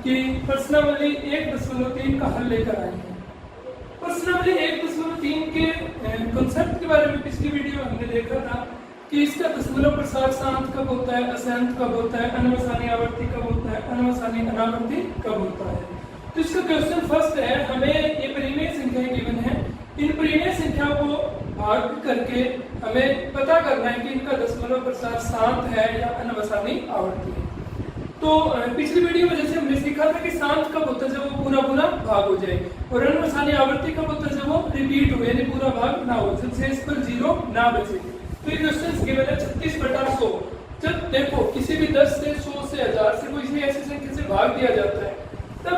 कि प्रश्नावली 1.3 का हल लेकर आए हैं। प्रश्नावली 1.3 के कॉन्सेप्ट के बारे में पिछली वीडियो में हमने देखा था कि इसका दशमलव प्रसार शांत कब होता है, अशांत कब होता है, अनवसानी आवर्ती कब होता है, अनवसानी अनावर्ती कब होता है। तो इसका क्वेश्चन फर्स्ट है, हमें ये परिमेय संख्याएं गिवन है, इन परिमेय संख्याओं को भाग करके हमें पता करना है कि इनका दशमलव प्रसार शांत है या अनवसानी आवर्ती है। तो पिछली वीडियो में जैसे हमने सीखा था कि शांत कब होता है, जब वो पूरा पूरा भाग हो जाए, और अनवसानी आवर्ती कब होता है, जब वो रिपीट हो यानी पूरा भाग ना हो, जब शेष पर 0 ना बचे। तो ये क्वेश्चन गिवन है 36/100। जब देखो किसी भी 10 से 100 से 1000 से कोई ऐसी संख्या से भाग दिया जाता है, तब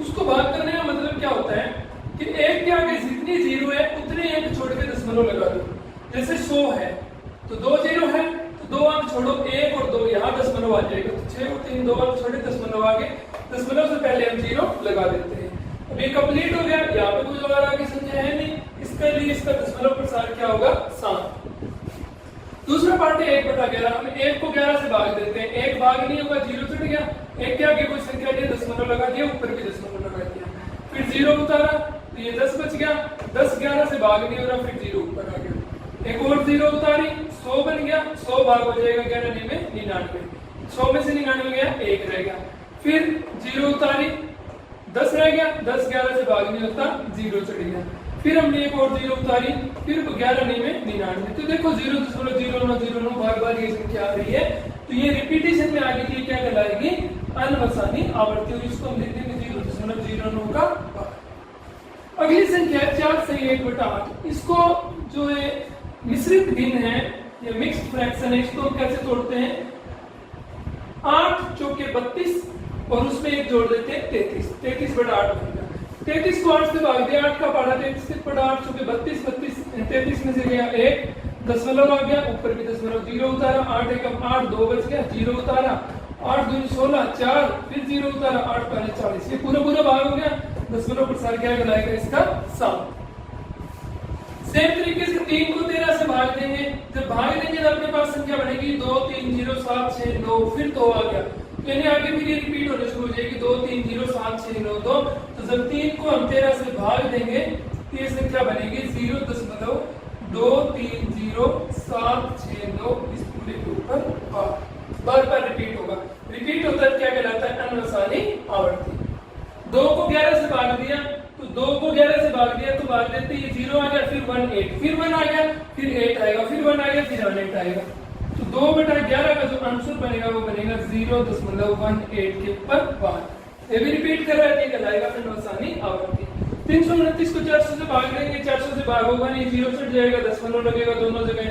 उसको भाग करने का मतलब क्या होता है कि एक के आगे जितनी 0 है उतने एक छोड़ के दशमलव लगा दो। जैसे 100 है तो 2 0 है तो 2 अंक छोड़ो, 1 और 2 यहाँ दशमलव आ जाएगा, तो 6 और 3 2 अंक छोड़े, दशमलव आगे, दशमलव से पहले हम 0 लगा देते हैं। अब ये कंप्लीट हो गया, यहाँ पे कोई और आगे संख्या है नहीं, इसके लिए इसका दशमलव प्रसार क्या होगा, शांत। दूसरा पार्ट है 1/11। हम 1 को 11 से भाग देते हैं, 1 भाग नहीं होगा, 0 चढ़ गया, 1 के आगे कोई संख्या नहीं, दशमलव लगा दिया, ऊपर भी दशमलव लगा दिया, फिर 0 उतारा तो ये 10 बच गया, 10 11 से भाग नहीं हो रहा, फिर 0 ऊपर आ गया, एक और 0 उतारी, 100 बन गया, 100 भाग हो जाएगा 11 में 99, 100 में से 99 गया, 1 रह गया, फिर 0 उतारी, 10 रह गया, 10 11 से भाग नहीं होता, 0 चढ़ गया, फिर हमने एक और 0 उतारी, फिर 11 में 99। तो देखो 0.009 बार बार ये संख्या आ रही है, तो ये रिपीटेशन में आ गई थी, क्या कहलाएगी, अनवसानी आवर्ती, और इसको हम लिख देंगे 0.09 का भाग। अगली संख्या है 4 से 1/8। इसको जो है मिश्रित भिन्न है या मिक्स्ड फ्रैक्शन है, इसको हम कैसे तोड़ते हैं, 8 चौके 32 और उसमें एक जोड़ देते हैं 33, 33/8 बनेगा। 33 को 8 से भाग दिया, 8 का पढ़ा 33/8 चौके 32, 33 में से गया 1, दशमलव आ गया, ऊपर भी दशमलव, 0 उतारा, 8 1 8 2 बच गया, 0 उतारा, 8 2 16 4, फिर 0 उतारा, 8 5 40, ये पूरा भाग हो गया, दशमलव प्रसार क्या कहलाएगा, इसका शांत। सेम तरीके से 3 को 13 से भाग देंगे, जब भाग देंगे तो अपने पास संख्या बनेगी 2 3 0 7 6 9, फिर 2 आ गया, यानी आगे फिर ये रिपीट होने शुरू हो जाएगी, 2 3 0 7 6 9 2। तो जब 3 को हम 13 से भाग देंगे तो ये संख्या बनेगी 0.2 3 0 7 6 9, इस पूरे के ऊपर बार बार रिपीट होगा। रिपीट होता है क्या कहलाता है, अनवसानी आवर्ती। 2 को 11 से भाग दिया, तो 2 को 11 से भाग दिया तो भाग देते ये 0 आ गया, फिर 1 8, फिर 1 आ गया, फिर 8 आएगा, फिर 1 आ गया, फिर 8 आएगा, तो 2/11 का जो आंसर बनेगा वो बनेगा 0.18 के ऊपर बार। ये भी रिपीट कर रहा है, ये कहलाएगा अनवसानी आवर्ती। 329 को 400 से भाग देंगे, 400 से भाग होगा नहीं, 0 चढ़ जाएगा, दशमलव लगेगा दोनों जगह,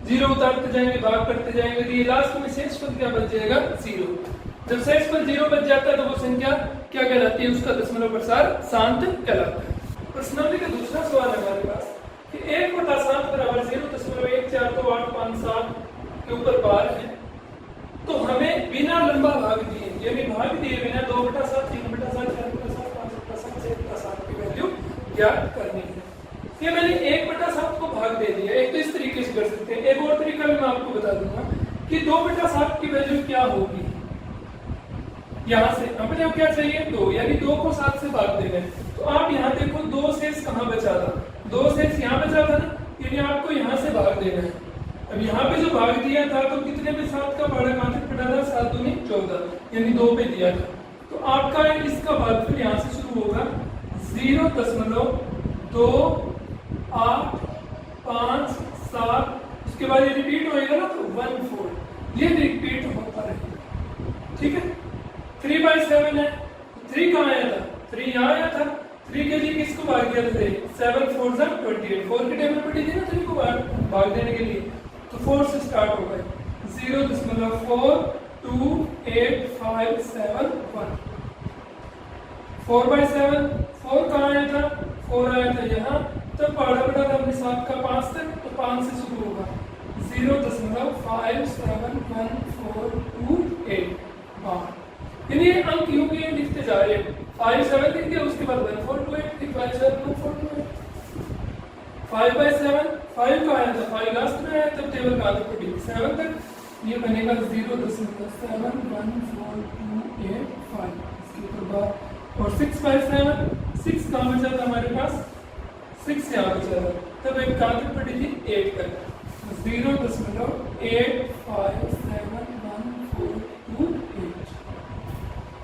0 उतारते जाएंगे, भाग करते जाएंगे, तो ये लास्ट में शेष पद क्या बच जाएगा, 0। जब शेष पद 0 बच जाता है तो वो संख्या क्या कहलाती है, उसका दशमलव प्रसार शांत कहलाता है। प्रश्नावली का दूसरा सवाल है हमारे पास कि 1/7 बराबर 0.14287 के ऊपर बार है, तो हमें बिना लंबा भाग दिए, यानी भाग दिए बिना 2/7 3/7 4/7 5/7 6/7 की वैल्यू ज्ञात करनी है। ये मैंने 1/7 को भाग दे दिया, एक तो इस तरीके से कर सकते हैं, एक और तरीका भी मैं आपको बता दूंगा कि 2/7 की वैल्यू क्या होगी। यहाँ से अपने क्या चाहिए, 2, यानी 2 को 7 से भाग देना है, तो आप यहाँ देखो 2 शेष कहाँ बचा था, 2 शेष यहाँ बचा था ना, यानी आपको यहाँ से भाग देना है। अब यहाँ पे जो भाग दिया था तो कितने में 7 का भाड़ा कहाँ तक पड़ा था, 7 दूनी 14, यानी 2 पे दिया था, तो आपका इसका भागफल यहाँ से शुरू होगा 0.2 8 5 7, उसके बाद ये रिपीट होएगा ना तो 1/4, ये रिपीट होता रहेगा, ठीक है। 3/7 है, 3 कहाँ आया था, 3 यहाँ आया था, 3 के लिए किसको भाग दिया था, 7 4 28, 4 की टेबल पड़ी थी ना 3 को भाग देने के लिए, तो 4 से स्टार्ट होगा, 0.428571, 4/7, 4 कहाँ आया था, 4 आया था यहाँ, तब पढ़ा था हमने 7 का 5 तक, तो 5 से शुरू होगा, 0.57142 बार, यानी ये अंक यूं के लिखते जा रहे हैं, 5 7 लिख दिया, उसके बाद 1428, फिर 5 7 1428, 5/7, 5 का आया था, 5 लास्ट में आया, तब टेबल कहाँ तक पड़ी, 7 तक, ये बनेगा 0.71428, इसके ऊपर बार, और 6 बाई 7, 6 कहाँ बचा था हमारे पास, 6 यहाँ बचा था, तब एक कहाँ तक पड़ी थी, 8 तक, 0.857142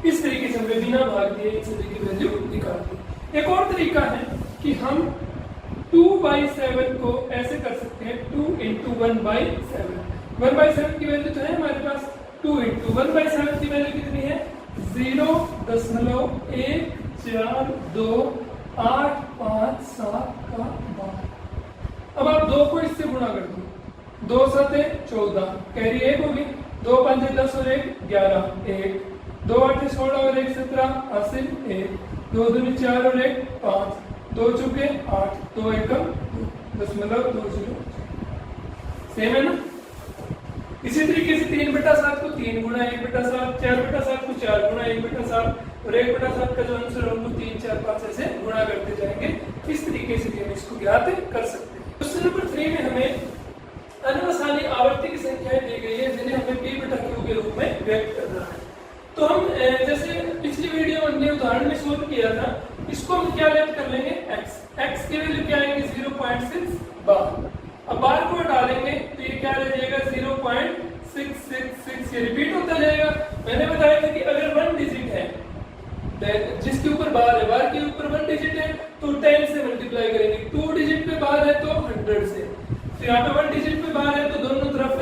इस तरीके से हमें बिना भाग दिए इन सभी की वैल्यू निकाल दी। एक और तरीका है कि हम 2/7 को ऐसे कर सकते हैं, 2 × 1/7। 1/7 की वैल्यू तो है हमारे पास, 2 × 1/7 की वैल्यू कितनी है, 0.142857 का 12। अब आप 2 को इससे गुणा कर दो, 2 7 14, कैरी 1 होगी, 2 5 10 और 1 11, 1, 2 8 16 और 1 17, हासिल 1, 2 2 4 और 1 5, 2 चुके 8, 2 1 0.20 सेम है ना। इसी तरीके से 3/7 को 3 गुणा 1/7, 4/7 को 4 गुणा 1/7 और 1/7 का जो आंसर है उनको 3 4 5 ऐसे गुणा करते जाएंगे। इस तरीके से भी हम इसको ज्ञात कर सकते हैं। क्वेश्चन नंबर 3 में हमें अनवसानी आवर्ती की संख्याएं दी गई है जिन्हें हमें p/q के रूप में व्यक्त करना है। तो हम जैसे पिछली वीडियो में हमने उदाहरण में सोल्व किया था, इसको हम क्या लेट कर लेंगे, x की वैल्यू क्या आएगी, 0.6 बार। अब बार को हटा देंगे तो ये क्या रह जाएगा, 0.666, ये रिपीट होता जाएगा। मैंने बताया था कि अगर 1 डिजिट है जिसके ऊपर बार है, बार के ऊपर 1 डिजिट है तो 10 से मल्टीप्लाई करेंगे, 2 डिजिट पे बार है तो 100 से, तो यहाँ पे 1 डिजिट पे बार है तो दोनों तरफ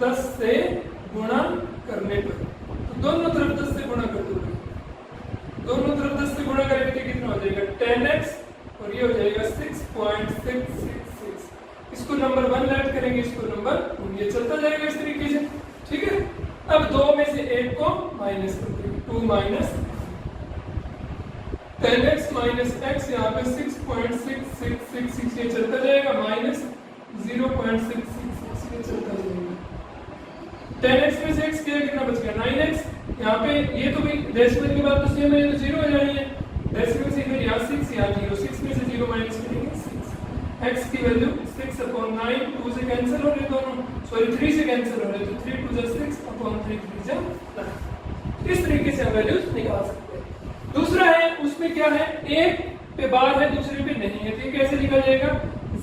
10 से गुणा करने पर, तो दोनों तरफ 10 से गुणा कर दोगे, दोनों तरफ 10 से गुणा करेंगे तो कितना हो जाएगा, 10x, और ये हो जाएगा 6.666। इसको नंबर 1 ऐड करेंगे, इसको नंबर 2, ये चलता जाएगा इस तरीके से, ठीक है। अब 2 में से 1 को माइनस कर देंगे, 2 माइनस 10x माइनस x, यहाँ पे 6.6666 ये चलता जाएगा, माइनस 0.666 ये चलता जाएगा। 10x में से x किया कितना बच गया, 9x। यहाँ पे ये तो भाई डेसिमल की बात तो सेम है, तो 0 हो जानी है, डेसिमल से इधर यहाँ 6, यहाँ 0, 6 में से 0 माइनस करेंगे 6, x की वैल्यू 6/9, 2 से कैंसिल हो रहे दोनों, सॉरी 3 से कैंसिल हो रहे, तो 3 2 6 6/3 3 इस तरीके से हम वैल्यूज निकाल सकते हैं। दूसरा है, उसमें क्या है, एक पे बार है दूसरे पे नहीं है, तो ये कैसे निकल जाएगा,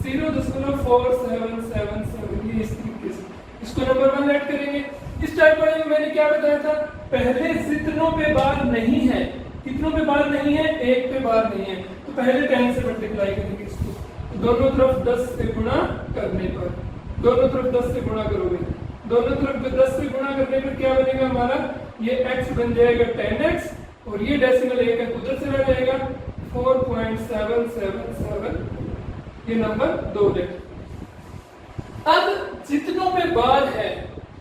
0.4777, ये इस तरीके से, इसको नंबर 1 ऐड करेंगे। इस टाइप वाले में मैंने क्या बताया था, पहले जितनों पे बार नहीं है, कितनों पे बार नहीं है, 1 पे बार नहीं है, तो पहले 10 से मल्टीप्लाई करेंगे इसको, तो दोनों तरफ 10 से गुणा करने पर, दोनों तरफ 10 से गुणा करोगे, दोनों तरफ 10 से गुणा करने पर क्या बनेगा हमारा, ये x बन जाएगा 10x, और ये डेसिमल 1 है उधर से रह जाएगा 4.777, ये नंबर 2 ले। अब जितनों पे बार है,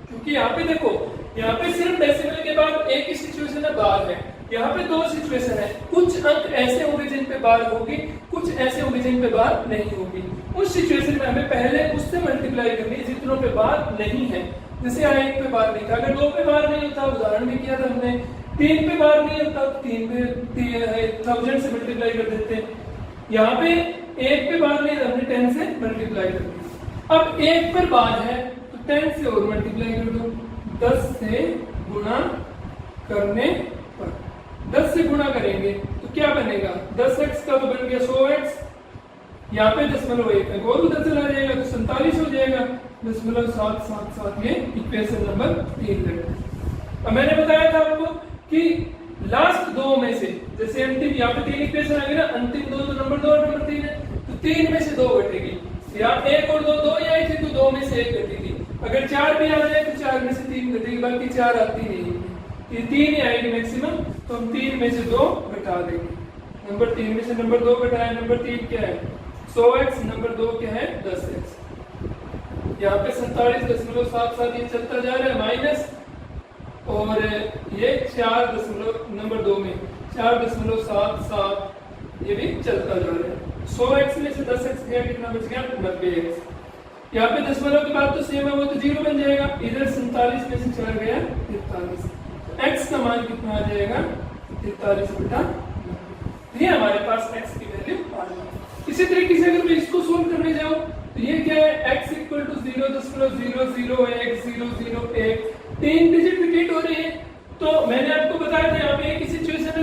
क्योंकि यहाँ पे देखो, यहाँ पे सिर्फ डेसिमल के बाद एक ही सिचुएशन है, बार है, यहाँ पे 2 सिचुएशन है, कुछ अंक ऐसे होंगे जिन पे बार होगी, कुछ ऐसे होंगे जिन पे बार नहीं होगी। उस सिचुएशन में हमें पहले उससे मल्टीप्लाई करनी है जितनों पे बार नहीं है। जैसे यहाँ 1 पे बार नहीं था, अगर 2 पे बार नहीं होता, उदाहरण भी किया था हमने, 3 पे बार नहीं होता, 3 पे 1000 से मल्टीप्लाई कर देते हैं। यहाँ पे 1 पे बार नहीं, हमने 10 से मल्टीप्लाई कर दिया। अब 1 पर बार है तो 10 से और मल्टीप्लाई कर दो, 10 से गुणा करने पर, 10 से गुणा करेंगे तो क्या बनेगा, 10x का तो बन गया 100x, यहाँ पे 0.1 है, और उधर चला जाएगा तो 47 हो जाएगा, 0.777, ये इक्वेशन नंबर 3 है। अब मैंने बताया था आपको कि लास्ट 2 में से, जैसे अंतिम यहाँ पे 3 इक्वेशन आ गई ना, अंतिम 2 तो नंबर 2 और नंबर 3 है, तो 3 में से 2 घटेगी, यहाँ 1 और 2 2 ही आई थी तो 2 में से 1 घटेगी, अगर 4 भी आ जाए तो 4 में से 3 घटेगी, बाकी 4 आती नहीं है, ये 3 ही आएगी मैक्सिमम, तो हम 3 में से 2 घटा देंगे। नंबर 3 में से नंबर 2 घटाया, नंबर 3 क्या है 100x, नंबर 2 क्या है 10x, यहाँ पे 47.77 ये चलता जा रहा है माइनस, और ये 4 नंबर 2 में 4.77 ये भी चलता जा रहा है। 100x में से 10x गया, कितना बच गया 90x। यहाँ पे दशमलव की बात तो सेम है, वो तो 0 बन जाएगा, इधर 47 में से 4 गया 43, x का मान कितना आ जाएगा 43/90, ये हमारे पास x की वैल्यू आ जाएगी। इसी तरीके से अगर मैं इसको सोल्व करने जाऊं तो ये क्या है, x = 0.001 001, 3 डिजिट रिपीट हो रही है। तो मैंने आपको बताया था यहाँ पे एक ही सिचुएशन है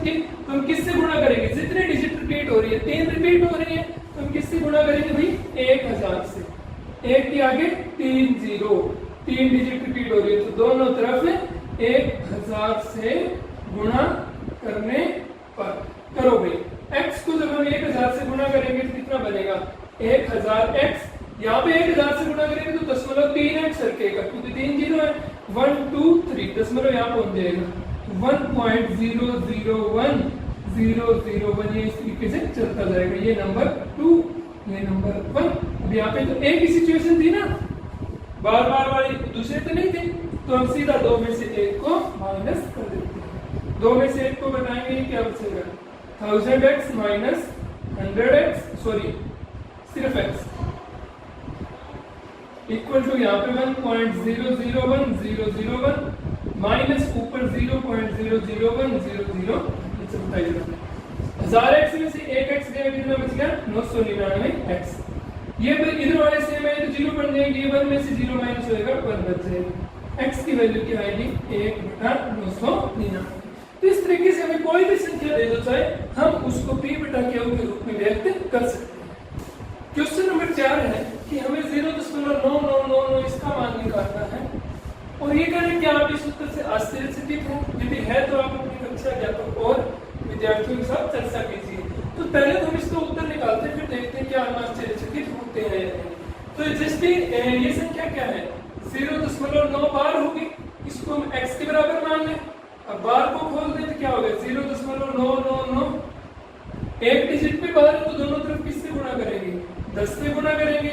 सकती है तो हम किससे गुणा करेंगे? जितने डिजिट रिपीट हो रही है, 3 रिपीट हो रही है तो हम किससे गुणा करेंगे भाई? 1000 से। 1 के आगे 3 0, 3 डिजिट रिपीट हो रही है तो दोनों तरफ 1000 से गुणा करने पर। करो भाई, x को जब हम 1000 से गुणा करेंगे तो कितना बनेगा? 1000x। यहाँ पे 1000 से गुणा करेंगे तो दशमलव 3x रखेगा क्योंकि 3 जीरो है। 1 2 3 दशमलव यहाँ पहुंच जाएगा 1.001001 ये इस तरीके से चलता जाएगा। ये नंबर 2, ये नंबर 1। अब यहाँ पे तो एक ही सिचुएशन थी ना, बार बार वाली, दूसरे तो नहीं थे, तो हम सीधा 2 में से 1 को माइनस कर देते हैं। 2 में से 1 को बताएंगे क्या बचेगा? 1000x माइनस 100x, सॉरी सिर्फ x इक्वल टू यहाँ पे 1.001001 माइनस ऊपर 0.001000। 1000x में से 1x गया, कितना बच गया? 999x। ये इधर वाले सेम है तो 0 बन जाएंगे, ये 1 में से 0 माइनस होएगा 1 बच जाएगा। x की वैल्यू क्या आएगी? 1/999। तो इस तरीके से हमें कोई भी संख्या दे दो चाहे, हम उसको p बटा q के रूप में व्यक्त कर सकते हैं। क्वेश्चन नंबर 4 है कि हमें 0.9999 इसका मान निकालना है और ये करें कि आप इस उत्तर से आश्चर्यचकित हैं? यदि है तो आप अपनी कक्षा अध्यापक और विद्यार्थियों के साथ चर्चा कीजिए। तो पहले तो हम इसका उत्तर निकालते हैं, फिर देखते हैं कि हम आश्चर्यचकित होते हैं या नहीं। तो जैसे ये संख्या क्या है? 0.9 बार होगी, इसको हम x के बराबर मान लें। अब बार को खोल दें तो क्या होगा? 0.999। एक डिजिट पे बार है तो दोनों तरफ किससे गुणा करेंगे? 10 से गुणा करेंगे।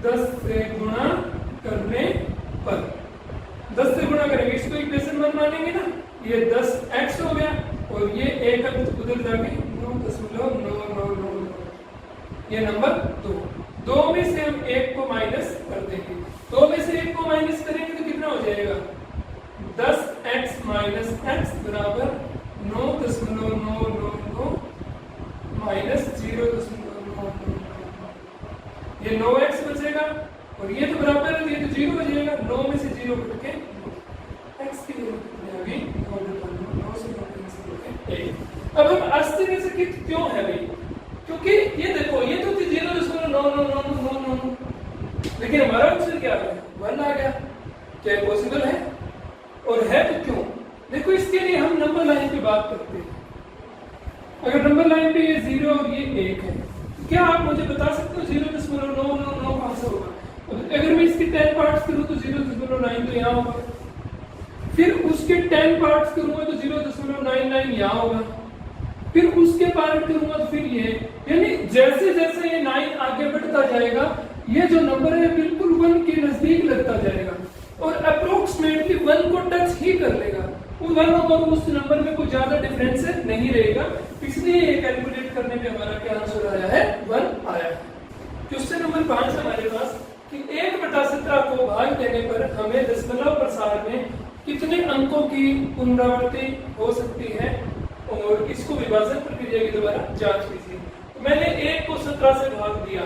10 से गुणा करने पर 10 से गुणा करेंगे, इसको इक्वेशन 1 मानेंगे ना, ये 10x हो गया और ये एक अंक उधर जाके 9.999, ये नंबर 2। 2 में से हम 1 को माइनस कर देंगे। 2 में से 1 को माइनस करेंगे तो कितना हो जाएगा? 10x माइनस x बराबर 9.999 माइनस 0.999। ये 9x बचेगा और ये तो बराबर है, ये तो 0 हो जाएगा। 9 में से 0 कट के x की वैल्यू कितनी आ गई? 9 से 1। अब हम आश्चर्यचकित क्यों है भाई? क्योंकि ये देखो, ये तो 0.99999, लेकिन हमारा आंसर क्या है? 1 आ गया। क्या पॉसिबल है? और है तो क्यों? देखो, इसके लिए हम नंबर लाइन की बात करते हैं। अगर नंबर लाइन पे ये 0 और ये 1 है, क्या आप मुझे बता सकते हो 0.999 कहां से होगा? अगर मैं इसके 10 पार्ट्स करूं तो 0.9 तो यहाँ होगा, फिर उसके 10 पार्ट्स करूंगा तो 0.99 यहाँ होगा, फिर उसके पार्ट करूंगा तो फिर ये, यानी जैसे जैसे ये 9 आगे बढ़ता जाएगा ये जो नंबर है बिल्कुल 1 के नजदीक लगता जाएगा और अप्रोक्सीमेटली 1 को टच ही कर लेगा। 1 और उस नंबर में कोई ज्यादा डिफरेंस नहीं रहेगा, इसलिए ये कैलकुलेट करने पे हमारा क्या आंसर आया है? 1 आया है। क्वेश्चन नंबर 5 हमारे पास कि 1/17 को भाग देने पर हमें दशमलव प्रसार में कितने अंकों की पुनरावृत्ति हो सकती है और इसको विभाजन प्रक्रिया के द्वारा जांच कीजिए। तो मैंने 1 को 17 से भाग दिया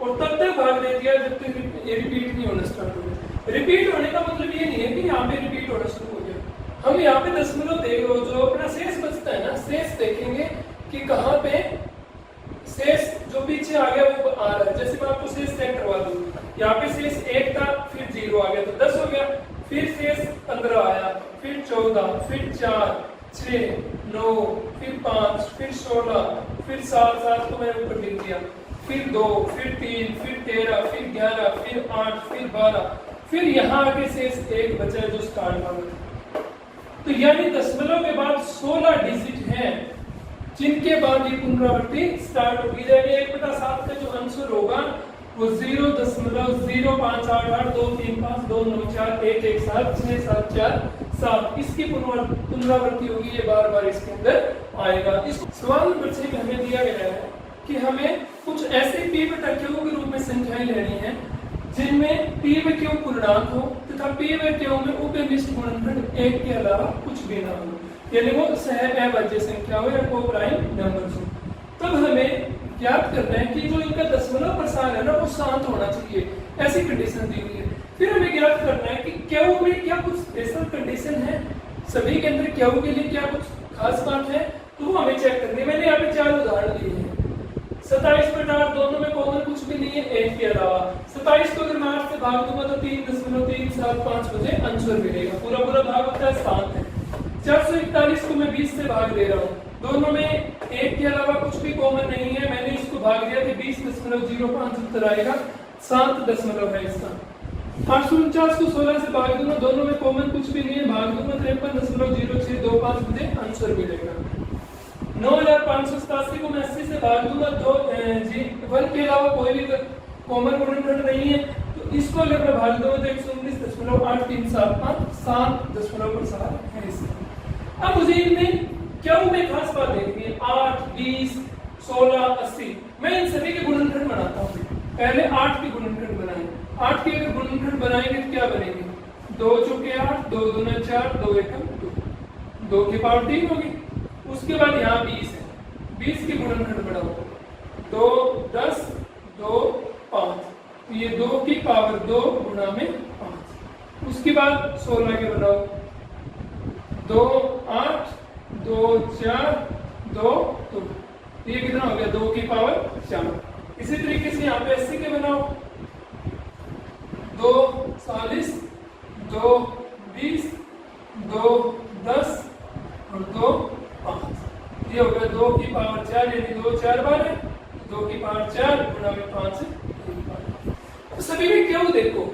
और तब तक भाग दे दिया जब तक ये रिपीट नहीं होना स्टार्ट हो गया। रिपीट होने का मतलब ये नहीं है कि यहाँ पे रिपीट होना शुरू हो गया। हम यहाँ पे दशमलव देख लो, जो अपना शेष बचता है ना, शेष देखेंगे कि कहाँ पे शेष जो पीछे आ गया वो आ रहा है। जैसे मैं आपको शेष चेक करवा दूं, यहाँ पे शेष 1 था, फिर 0 आ गया तो 10 हो गया, फिर शेष 15 आया, फिर 14, फिर 4, 6, 9, फिर 5, फिर 16, फिर 7 को मैंने ऊपर लिख दिया, फिर 2, फिर 3, फिर 13, फिर 11, फिर 8, फिर 12, फिर यहाँ आके शेष 1 बचा है जो स्टार्ट वाला। तो यानी दशमलव के बाद 16 डिजिट हैं जिनके बाद ये पुनरावृत्ति स्टार्ट होगी। यानी 1/7 का जो आंसर होगा वो 0.05285294117 इसकी पुनरावृत्ति होगी। ये बार बार इसके अंदर आएगा। इस सवाल नंबर 6 में हमें दिया गया है कि हमें कुछ ऐसे p बटा q के रूप में संख्याएं लेनी है जिनमें p व q पूर्णांक हो तथा p व q में उपनिष्ठ गुणनखंड 1 के अलावा कुछ भी ना हो, यानी वो सहअभाज्य संख्या हो या कोप्राइम नंबर्स हो। तब हमें ज्ञात करना है कि जो इनका दशमलव प्रसार है ना वो शांत होना चाहिए, ऐसी कंडीशन दी हुई है। फिर हमें ज्ञात करना है कि क्यू में क्या कुछ स्पेशल कंडीशन है, सभी के अंदर क्यू के लिए क्या कुछ खास बात है तो वो हमें चेक करनी है। मैंने यहाँ पे 4 उदाहरण दिए हैं। 27/8 दोनों में कॉमन कुछ भी नहीं है 1 के अलावा। 27 को अगर मैं 8 से भाग दूंगा तो 3.375 मुझे आंसर मिलेगा। पूरा पूरा भाग होता है 7 है। 441 को मैं 20 से भाग दे रहा हूँ, दोनों में 1 के अलावा कुछ भी कॉमन नहीं है। मैंने इसको भाग दिया कि 20.05 उत्तर आएगा, 7 दशमलव है इसका। 849 को 16 से भाग दूंगा, दोनों में कॉमन कुछ भी नहीं है, भाग दूंगा 53.0625 मुझे आंसर मिलेगा। 9587 को मैं 80 से भाग दूंगा तो 1 के अलावा कोई भी कॉमन गुणनखंड नहीं है, तो इसको अगर मैं भाग दूंगा तो 119.8375 7.7 है इसका। अब मुझे इनमें क्या में खास बात देखनी है, 8, 20, 16, 80। मैं इन सभी के गुणनखंड बनाता हूँ। पहले 8 के गुणनखंड बनाएं। 8 के अगर गुणनखंड बनाएंगे तो क्या बनेंगे, 2 चौके 8, 2 दूना 4, 2 एकम 2, 2 की पावर 3 होगी। उसके बाद यहाँ 20 है, 20 के गुणनखंड बनाओ, 2 10, 2 5, तो ये 2 की पावर 2 गुणा में 5। उसके बाद 16 के बनाओ, 2 8, 2 4, 2 2, ये कितना हो गया, 2 की पावर 4। इसी तरीके से यहाँ पे 80 के बनाओ, 2 40, 2 20, 2 10 और 2 5, ये हो गया 2 की पावर 4, यानी 2 4 बार है, 2 की पावर 4 गुणा में 5 है। सभी में क्यों देखो,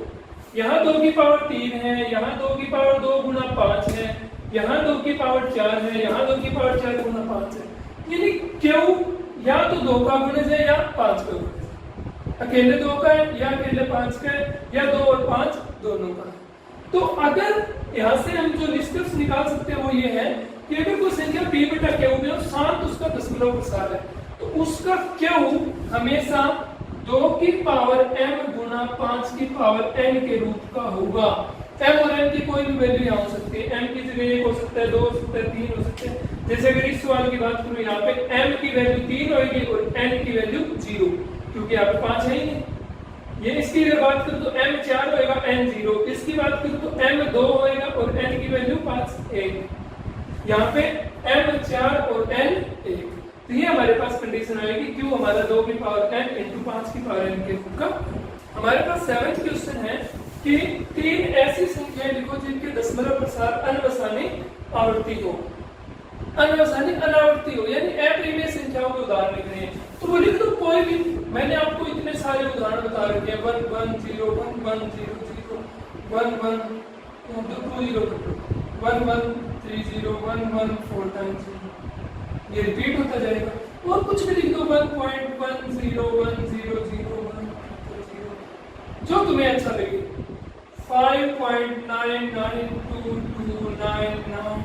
यहाँ 2 की पावर 3 है, यहाँ 2 की पावर 2 गुणा 5 है, यहाँ 2 की पावर 4 है, यहाँ 2 की पावर 4 गुणा 5 है। यानी क्यों, या तो 2 का गुणज है या 5 का गुणज है। अकेले 2 का है या अकेले 5 का है, या 2 और 5 दोनों का है। तो अगर यहाँ से हम जो निष्कर्ष निकाल सकते हैं वो ये है कि अगर कोई संख्या p बटा q में और 7 उसका दशमलव प्रसार है, तो उसका q हमेशा 2 की पावर m गुणा 5 की पावर n के रूप का होगा। m और n की कोई भी वैल्यू यहाँ हो सकती है, m की जगह 1 हो सकता है, 2 हो सकता है, 3 हो सकते हैं। जैसे अगर इस सवाल की बात करूं, यहाँ पे m की वैल्यू 3 होगी और n की वैल्यू 0, क्योंकि यहाँ पे 5 है ही नहीं। ये इसकी अगर बात करूं तो m 4 होएगा, n 0। इसकी बात करूं तो m 2 होएगा और n की वैल्यू 5 1। यहाँ पे m 4 और n 1, तो ये हमारे पास कंडीशन आएगी क्यों हमारा 2 की पावर n इंटू 5 की पावर n के रूप का। हमारे पास 7th क्वेश्चन है कि 3 ऐसी संख्याएं लिखो जिनके दशमलव प्रसार अनवसानी आवर्ती हो। अनवसानी अनावर्ती हो यानी अप्रिमेय संख्याओं के उदाहरण लिख रहे हैं, तो वो लिख दो कोई भी। मैंने आपको इतने सारे उदाहरण बता रखे हैं, 1 1 0 1 1 0 0 1 1 2 0 1 1 3 0 1 1 4 times 0, ये रिपीट होता जाएगा। और कुछ भी लिख दो, 1.101001, जो तुम्हें अच्छा लगे, 5.992229922299,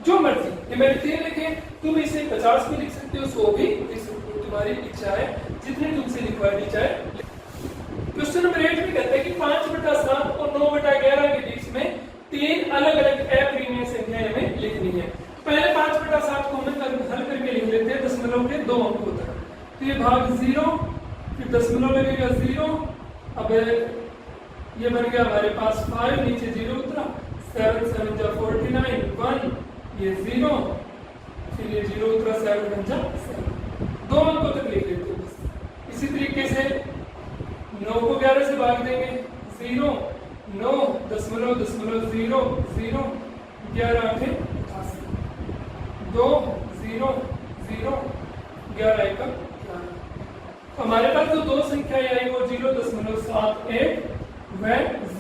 जो मर्जी। ये मैंने 3 लिखे, तुम इसे 50 भी लिख सकते हो, 100 भी लिख सकते हो, तुम्हारी इच्छा है, जितने तुमसे लिखवानी चाहे। क्वेश्चन नंबर 8 में कहता है कि 5/7 और 9/11 के बीच में 3 अलग अलग अप्रिमेय संख्याएं हमें लिखनी है। पहले 5/7 को हम हल करके लिख लेते हैं, दशमलव के 2 अंक होता है, तो ये भाग 0, फिर दशमलव लगेगा 0, अब ये बन गया हमारे पास 5, नीचे 0 उतरा, 7 7 जा 49, 1 ये 0, फिर ये 0 उतरा, 7 1 जा 7, 2 अंकों तक लिख लेते हैं। इसी तरीके से 9 को 11 से भाग देंगे, 0 9 दशमलव दशमलव 0 0 11 8 88, 2 0 0 11 1 11। हमारे पास जो 2 संख्याएं आई वो 0.71 व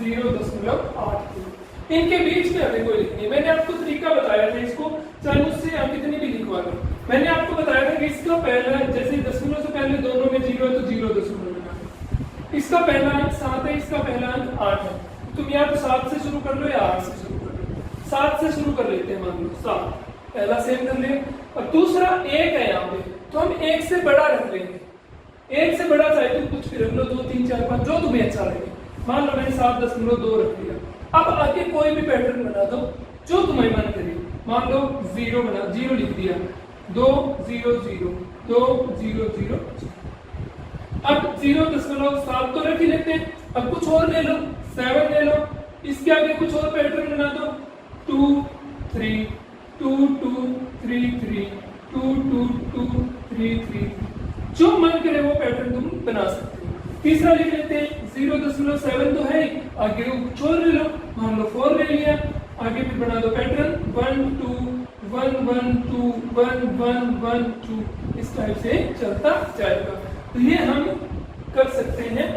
0.82, इनके बीच में हमें कोई लिखनी है। मैंने आपको तरीका बताया था इसको, चाहे मुझसे आप कितनी भी लिखवा लो। मैंने आपको बताया था कि इसका पहला, जैसे दशमलव से पहले दोनों में 0 है तो 0 दशमलव लगाना, इसका पहला अंक 7 है, इसका पहला अंक 8 है, तुम या तो 7 से शुरू कर लो या 8 से शुरू कर लो। 7 से शुरू कर लेते हैं, मान लो 7 पहला सेम कर लेंगे, और दूसरा 1 है यहाँ पे, तो हम 1 से बड़ा रख लेंगे। 1 से बड़ा चाहे तुम कुछ भी रख लो, 2 3 4 5 जो तुम्हें अच्छा लगे। मान लो मैंने 7.2 रख लिया। अब आगे कोई भी पैटर्न बना दो जो तुम्हें मन करे। मान लो 0 बना, 0 लिख दिया, 2 0 0 2 0 0। अब 0.7 तो रख ही लेते हैं, अब कुछ और ले लो, 7 ले लो, इसके आगे कुछ और पैटर्न बना दो, 2 3 2 2 3 3 2 2 2 3 3, जो मन करे वो पैटर्न तुम बना सकते हो। तीसरा लिख लेते हैं 0.7 तो है, आगे छोड़ ले लो, मान लो 4 ले लिया, आगे फिर बना दो पैटर्न 1 2 1 1 2 1 1 1 2, इस टाइप से चलता जाएगा। तो ये हम कर सकते हैं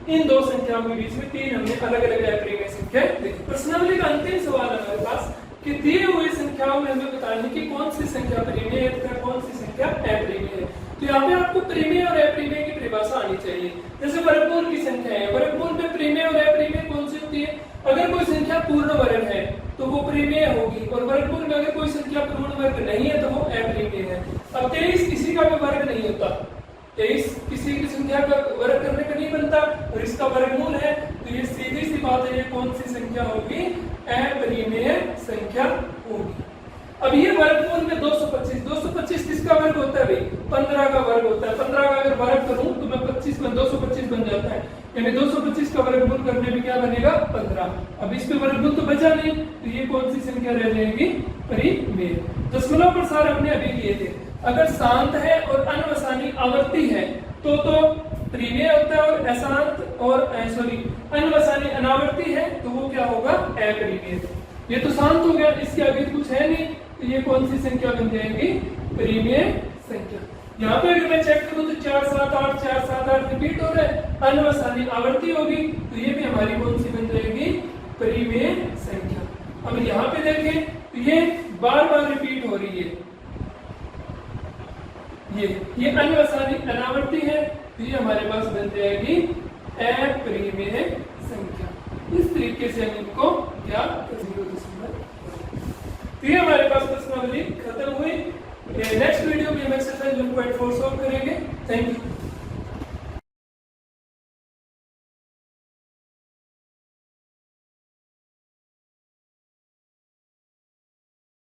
इन दो संख्याओं के बीच में, तीन हमने अलग अलग एप्रीमेय संख्याएं देखी। प्रश्नावली का अंतिम सवाल है हमारे पास कि दिए हुए संख्याओं में हमें बताने की कौन सी संख्या परिमेय है तथा कौन सी संख्या अप्रिमेय है। तो यहाँ पे आपको परिमेय और अप्रिमेय की परिभाषा आनी चाहिए। जैसे वर्गमूल की संख्या है, वर्गमूल में परिमेय और अप्रिमेय कौन सी होती है? अगर कोई संख्या पूर्ण वर्ग है तो वो परिमेय होगी, और वर्गमूल में अगर कोई संख्या पूर्ण वर्ग नहीं है तो वो अप्रिमेय है। अब 23 किसी का भी वर्ग नहीं होता, 23 किसी की संख्या का वर्ग करने का नहीं बनता, और इसका वर्गमूल है, तो ये सीधी सी बात है, ये कौन सी संख्या होगी? अपरिमेय संख्या होगी। अब ये वर्गमूल में 225 किसका वर्ग होता है भाई? 15 का वर्ग होता है। 15 का अगर वर्ग करूं तो मैं 25 में 225 बन जाता है, यानी 225 का वर्गमूल करने में क्या बनेगा? 15। अब इस पे वर्गमूल तो बचा नहीं, तो ये कौन सी संख्या रह जाएगी? परिमेय। दशमलव प्रसार हमने अभी लिए थे, अगर शांत है और अनवसानी आवर्ती है तो परिमेय होता है, और अशांत और अनवसानी अनावर्ती है तो वो क्या होगा? अपरिमेय। ये तो शांत हो गया, इसके आगे कुछ है नहीं, तो ये कौन सी संख्या बन जाएगी? परिमेय संख्या। यहाँ पे अगर मैं चेक करूं तो 4 7 8 4 7 8 रिपीट हो रहा है, अनवसानी आवर्ती होगी, तो ये भी हमारी कौन सी बन जाएगी? परिमेय संख्या। अब यहाँ पे देखें तो ये बार बार रिपीट हो रही है, ये अनवसानी अनावर्ती है, तो ये हमारे पास बन जाएगी अपरिमेय संख्या। इस तरीके से हम इनको क्या, तो ये हमारे